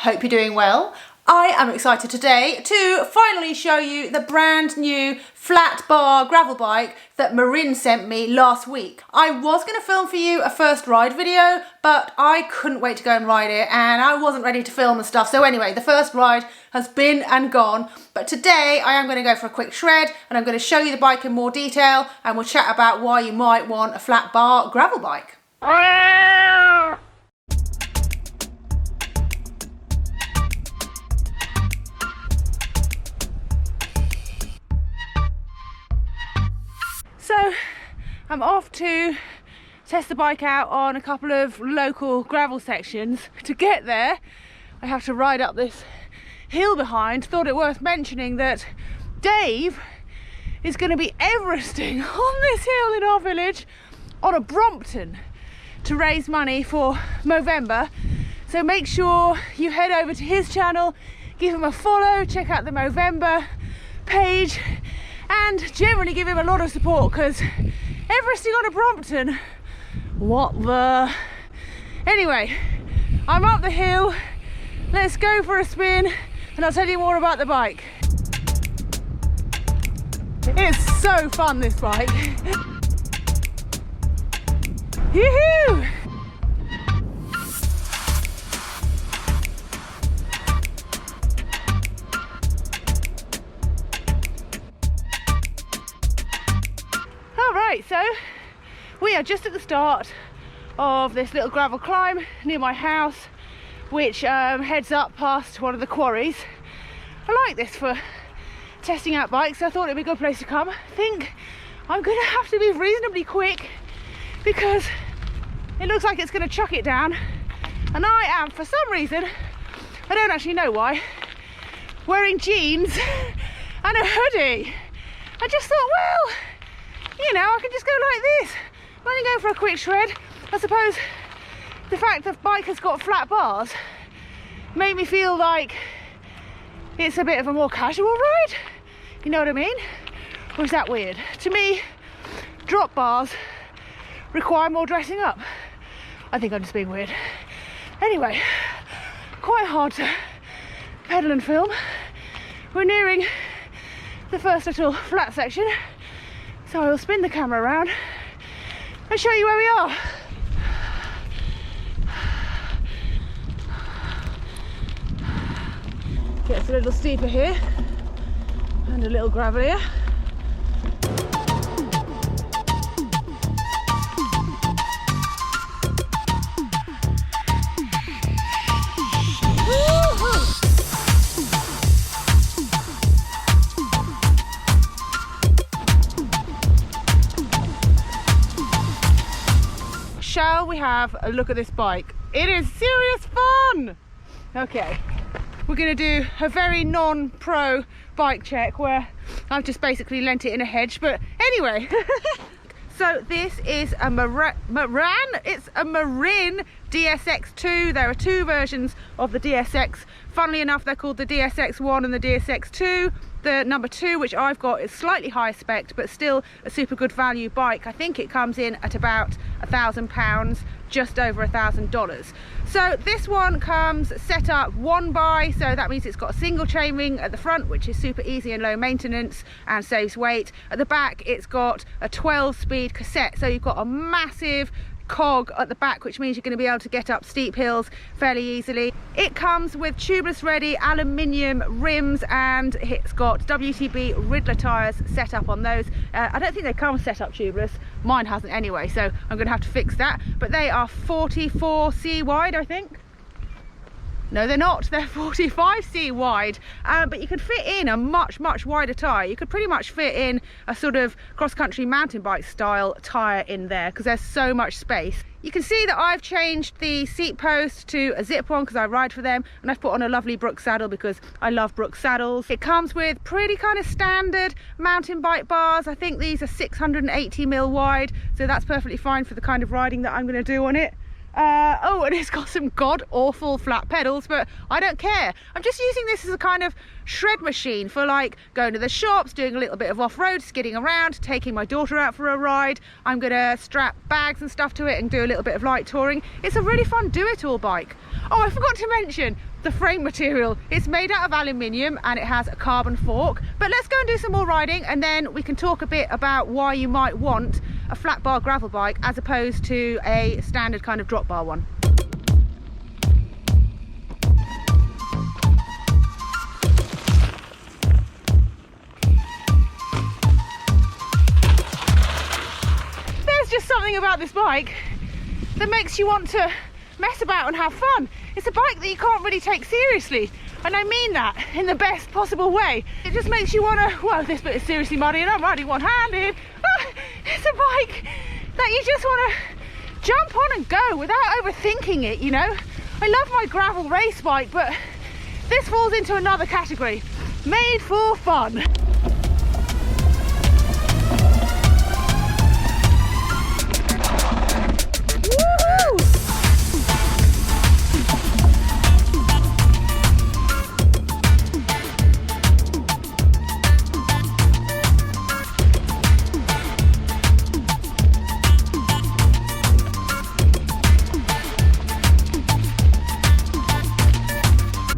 Hope you're doing well. I am excited today to finally show you the brand new flat bar gravel bike that Marin sent me last week. I was going to film for you a first ride video, but I couldn't wait to go and ride it and I wasn't ready to film and stuff. So anyway, the first ride has been and gone, but today I am going to go for a quick shred and I'm going to show you the bike in more detail and we'll chat about why you might want a flat bar gravel bike. So I'm off to test the bike out on a couple of local gravel sections. To get there, I have to ride up this hill behind. Thought it worth mentioning that Dave is going to be Everesting on this hill in our village on a Brompton to raise money for Movember. So make sure you head over to his channel, give him a follow, check out the Movember page, and generally give him a lot of support because Everesting on a Brompton, what the... Anyway, I'm up the hill, let's go for a spin and I'll tell you more about the bike. It's so fun, this bike. Yoo-hoo! Alright, so we are just at the start of this little gravel climb near my house, which heads up past one of the quarries. I like this for testing out bikes, so I thought it'd be a good place to come. I think I'm going to have to be reasonably quick because it looks like it's going to chuck it down, and I am, for some reason, I don't actually know why, wearing jeans and a hoodie. I just thought, well, you know, I can just go like this. I'm only going for a quick shred. I suppose the fact that the bike has got flat bars made me feel like it's a bit of a more casual ride. You know what I mean? Or is that weird? To me, drop bars require more dressing up. I think I'm just being weird. Anyway, quite hard to pedal and film. We're nearing the first little flat section, so I will spin the camera around and show you where we are. Gets a little steeper here and a little gravelier. Shall we have a look at this bike? It is serious fun! Okay, we're going to do a very non-pro bike check where I've just basically lent it in a hedge, but anyway. So this is a Marin DSX2. There are two versions of the DSX. Funnily enough, they're called the DSX1 and the DSX2. The number 2, which I've got, is slightly higher spec, but still a super good value bike. I think it comes in at about £1,000, just over $1,000. So this one comes set up one by, so that means it's got a single chainring at the front, which is super easy and low maintenance and saves weight. At the back, it's got a 12-speed cassette, so you've got a massive cog at the back, which means you're going to be able to get up steep hills fairly easily. It comes with tubeless ready aluminium rims and it's got WTB Riddler tyres set up on those. I don't think they come set up tubeless, mine hasn't anyway, so I'm going to have to fix that, but they are 44C wide, I think. No, they're not, they're 45C wide, but you could fit in a much wider tyre. You could pretty much fit in a sort of cross-country mountain bike style tyre in there because there's so much space. You can see that I've changed the seat post to a zip one because I ride for them, and I've put on a lovely Brooks saddle because I love Brooks saddles. It comes with pretty kind of standard mountain bike bars. I think these are 680mm wide, so that's perfectly fine for the kind of riding that I'm going to do on it. Oh, and it's got some god-awful flat pedals, but I don't care. I'm just using this as a kind of shred machine for like going to the shops, doing a little bit of off-road, skidding around, taking my daughter out for a ride. I'm gonna strap bags and stuff to it and do a little bit of light touring. It's a really fun do-it-all bike. Oh, I forgot to mention the frame material. It's made out of aluminium and it has a carbon fork. But let's go and do some more riding, and then we can talk a bit about why you might want a flat bar gravel bike as opposed to a standard kind of drop bar one. There's just something about this bike that makes you want to mess about and have fun. It's a bike that you can't really take seriously, and I mean that in the best possible way. It just makes you want to, whoa, this bit is seriously muddy and I'm riding one-handed. Oh, it's a bike that you just want to jump on and go without overthinking it, you know. I love my gravel race bike, but this falls into another category, made for fun.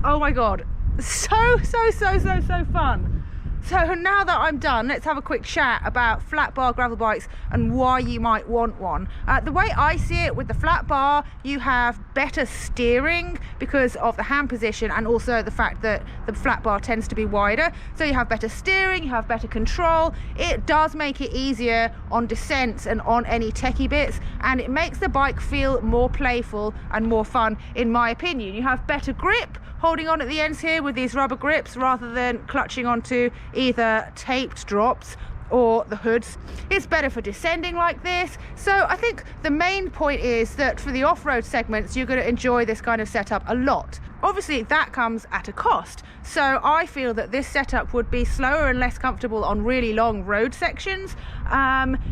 Oh my god, so fun. So now that I'm done, let's have a quick chat about flat bar gravel bikes and why you might want one. The way I see it, with the flat bar, you have better steering because of the hand position and also the fact that the flat bar tends to be wider. So you have better steering, you have better control. It does make it easier on descents and on any techie bits, and it makes the bike feel more playful and more fun, in my opinion. You have better grip holding on at the ends here with these rubber grips rather than clutching onto either taped drops or the hoods. It's better for descending like this. So I think the main point is that for the off-road segments, you're going to enjoy this kind of setup a lot. Obviously that comes at a cost, so I feel that this setup would be slower and less comfortable on really long road sections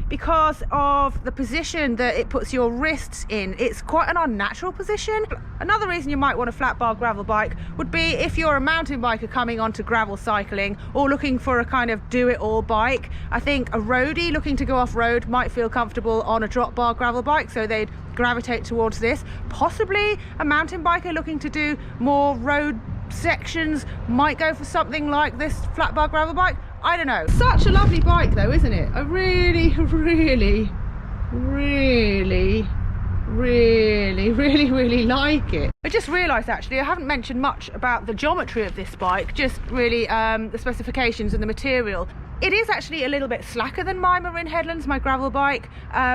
because of the position that it puts your wrists in. It's quite an unnatural position. Another reason you might want a flat bar gravel bike would be if you're a mountain biker coming onto gravel cycling or looking for a kind of do-it-all bike. I think a roadie looking to go off-road might feel comfortable on a drop bar gravel bike, so they'd gravitate towards this. Possibly a mountain biker looking to do more road sections might go for something like this flat bar gravel bike. I don't know. Such a lovely bike though, isn't it? I really like it. I just realised actually I haven't mentioned much about the geometry of this bike, just really the specifications and the material. It is actually a little bit slacker than my Marin Headlands, my gravel bike,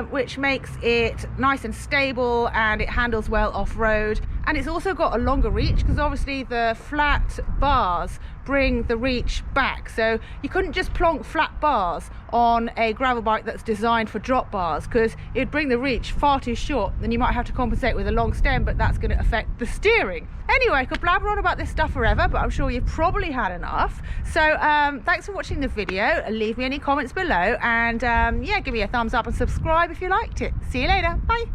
which makes it nice and stable and it handles well off-road. And it's also got a longer reach because obviously the flat bars bring the reach back. So you couldn't just plonk flat bars on a gravel bike that's designed for drop bars because it'd bring the reach far too short. Then you might have to compensate with a long stem, but that's going to affect the steering. Anyway, I could blabber on about this stuff forever, but I'm sure you've probably had enough. So thanks for watching the video. Leave me any comments below and yeah, give me a thumbs up and subscribe if you liked it. See you later. Bye.